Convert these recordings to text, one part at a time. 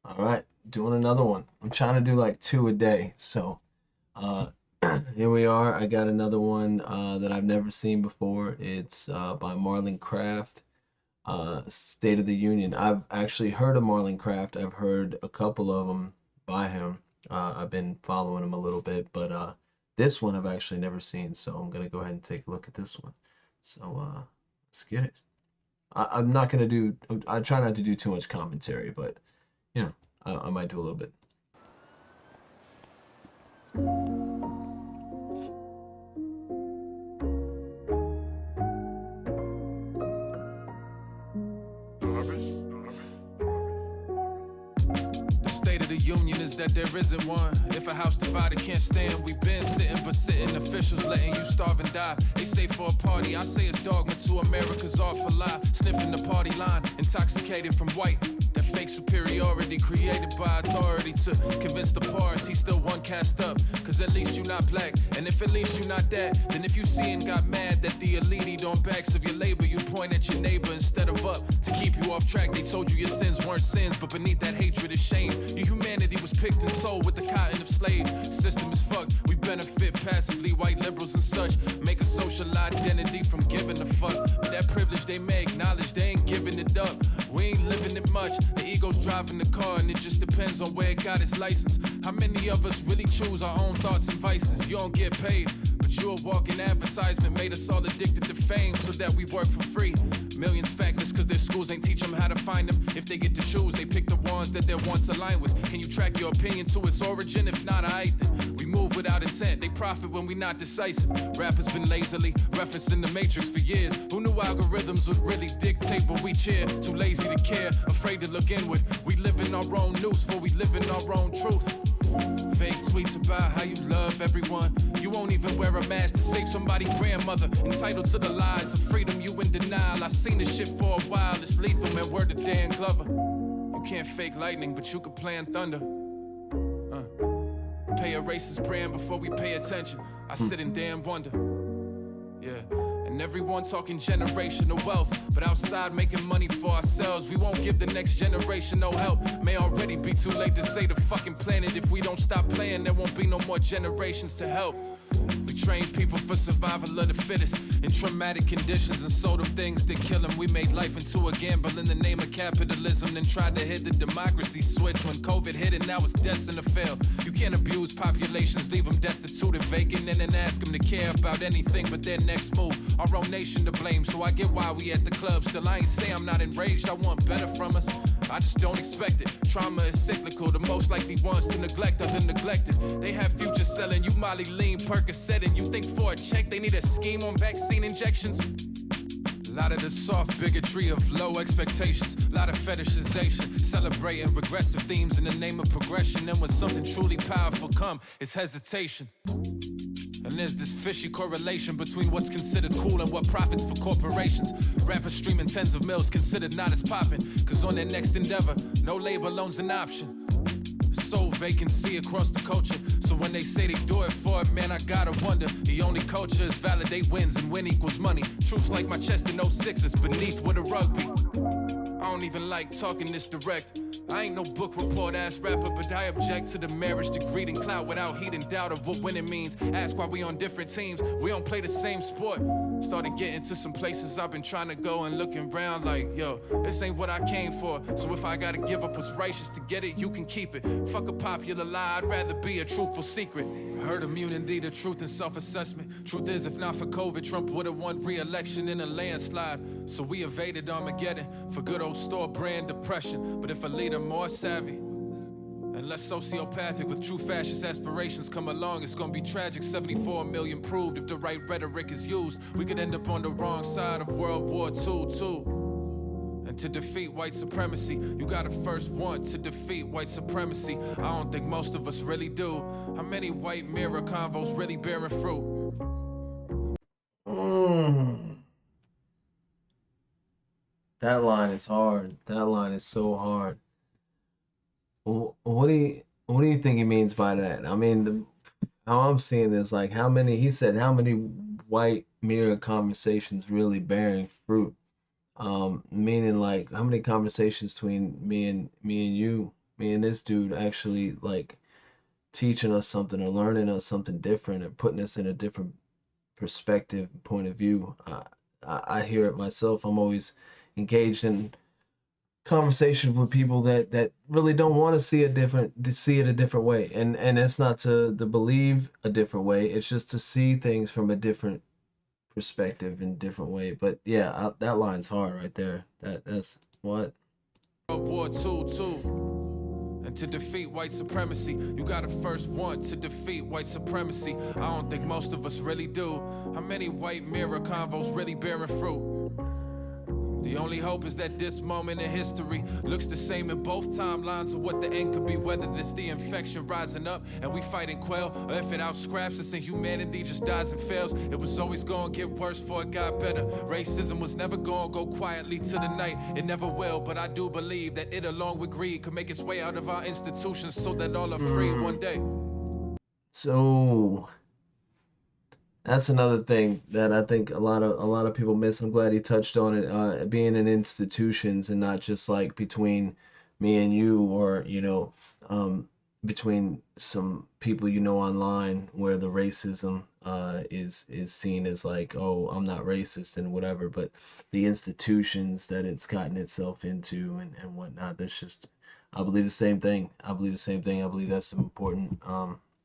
All right, doing another one. I'm trying to do like two a day. So, uh, here we are. I got another one that I've never seen before. It's by Marlon Craft, State of the Union. I've actually heard of Marlon Craft. I've heard a couple of them by him. I've been following him a little bit, but this one I've actually never seen. So I'm gonna go ahead and take a look at this one. So, let's get it. I'm not gonna do. I try not to do too much commentary, but you know, I might do a little bit. The state of the union is that there isn't one. If a house divided can't stand, we been sitting, but sitting officials letting you starve and die. They say for a party, I say it's dogma to America's awful lie. Sniffing the party line, intoxicated from white. That fake superiority created by authority to convince the parts he still one cast up. Cause at least you not black, and if at least you not that, then if you see and got mad that the elite eat on backs of your labor, you point at your neighbor instead of up. To keep you off track, they told you your sins weren't sins, but beneath that hatred is shame. Your humanity was picked and sold with the cotton of slave. System is fucked, we benefit passively, white liberals and such. Make a social identity from giving a fuck. But that privilege they may acknowledge, they ain't giving it up. We ain't living it much. The ego's driving the car and it just depends on where it got its license. How many of us really choose our own thoughts and vices? You don't get paid, but you're a walking advertisement. Made us all addicted to fame so that we work for free. Millions factless cause their schools ain't teach them how to find them. If they get to choose, they pick the ones that their wants align with. Can you track your opinion to its origin? If not, I then. We move without intent, they profit when we not decisive. Rappers been lazily referencing the matrix for years. Who knew algorithms would really dictate what we cheer? Too lazy to care, afraid to look inward. We live in our own noose, for we live in our own truth. Fake tweets about how you love everyone. You won't even wear a mask to save somebody's grandmother. Entitled to the lies of freedom, you in denial. I seen this shit for a while, it's lethal, man, word to Dan Glover. You can't fake lightning, but you can plan thunder. Pay a racist brand before we pay attention. I sit in damn wonder. Yeah. And everyone talking generational wealth, but outside making money for ourselves. We won't give the next generation no help. May already be too late to save the fucking planet. If we don't stop playing, there won't be no more generations to help. We train people for survival of the fittest in traumatic conditions and sold them things that kill them. We made life into a gamble in the name of capitalism, then tried to hit the democracy switch when COVID hit and now it's destined to fail. You can't abuse populations, leave them destitute and vacant, and then ask them to care about anything but their next move. Our own nation to blame, so I get why we at the club. Still, I ain't say I'm not enraged, I want better from us. I just don't expect it. Trauma is cyclical, the most likely ones to neglect are the neglected. They have futures selling you Molly Lean, Percocet, and you think for a check they need a scheme on vaccine injections? A lot of the soft bigotry of low expectations, a lot of fetishization, celebrating regressive themes in the name of progression. And when something truly powerful come, it's hesitation. And there's this fishy correlation between what's considered cool and what profits for corporations. Rappers streaming tens of mils considered not as poppin', cause on their next endeavor, no labor loan's an option. So vacancy across the culture. So when they say they do it for it, man, I gotta wonder. The only culture is validate wins and win equals money. Truths like my chest in '06 is beneath with a rugby. I don't even like talking this direct. I ain't no book report ass rapper, but I object to the marriage degree and clout without heat and doubt of what winning means. Ask why we on different teams, we don't play the same sport. Started getting to some places I've been trying to go and looking around like, yo, this ain't what I came for. So if I gotta give up what's righteous to get it, you can keep it. Fuck a popular lie, I'd rather be a truthful secret. Herd immunity to truth and self-assessment. Truth is, if not for COVID, Trump would've won re-election in a landslide. So we evaded Armageddon for good old store brand depression. But if a leader more savvy and less sociopathic with true fascist aspirations come along, it's gonna be tragic. 74 million proved if the right rhetoric is used. We could end up on the wrong side of World War II too. And to defeat white supremacy, you gotta first want to defeat white supremacy. I don't think most of us really do. How many white mirror convos really bearing fruit? That line is hard. That line is so hard. What do you think he means by that? I mean, how I'm seeing is like how many he said how many white mirror conversations really bearing fruit. Meaning like how many conversations between me and you Me and this dude actually like teaching us something or learning us something different and putting us in a different perspective, point of view. I hear it myself. I'm always engaged in conversations with people that really don't want to see it a different way, and it's not to believe a different way. It's just to see things from a different perspective in a different way. But yeah, that line's hard right there. That's what. World War II, too. And to defeat white supremacy, you gotta first want to defeat white supremacy. I don't think most of us really do. How many white mirror convos really bearing fruit? The only hope is that this moment in history looks the same in both timelines of what the end could be, whether this the infection rising up and we fight and quail, or if it outscraps us and humanity just dies and fails. It was always gonna get worse before it got better. Racism was never gonna go quietly to the night. It never will, but I do believe that it along with greed could make its way out of our institutions so that all are free one day. So that's another thing that I think a lot of people miss. I'm glad he touched on it, being in institutions and not just like between me and you, or between some people online, where the racism is seen as like, oh, I'm not racist and whatever, but the institutions that it's gotten itself into and whatnot. That's just, I believe the same thing. I believe the same thing. I believe that's an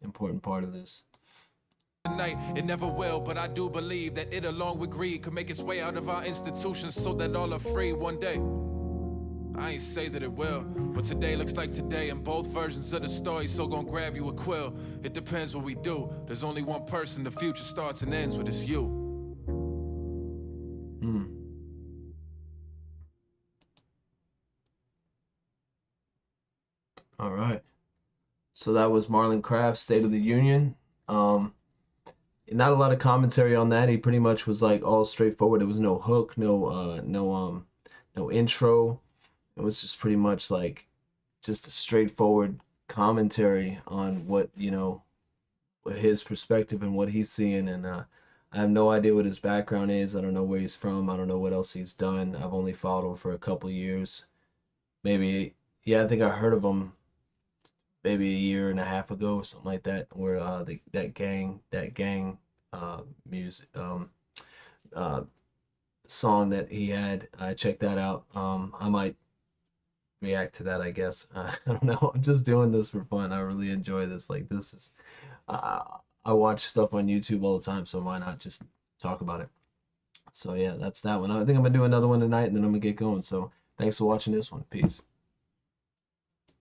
important part of this. Night, it never will, but I do believe that it along with greed could make its way out of our institutions so that all are free one day. I ain't say that it will, but today looks like today in both versions of the story, so gon' grab you a quill. It depends what we do. There's only one person the future starts and ends with, it's you. Hmm. All right. So that was Marlon Craft's State of the Union. Um, Not a lot of commentary on that. He pretty much was like all straightforward. There was no hook, no intro. It was just pretty much like just a straightforward commentary on what, his perspective and what he's seeing. And I have no idea what his background is. I don't know where he's from. I don't know what else he's done. I've only followed him for a couple years. Maybe, yeah, I think I heard of him maybe a year and a half ago or something like that, where that gang music uh song that he had, I checked that out. I might react to that, I guess. I don't know. I'm just doing this for fun. I really enjoy this. Like, this is I watch stuff on YouTube all the time, so why not just talk about it? So yeah, that's that one. I think I'm gonna do another one tonight, and then I'm gonna get going. So thanks for watching this one. Peace.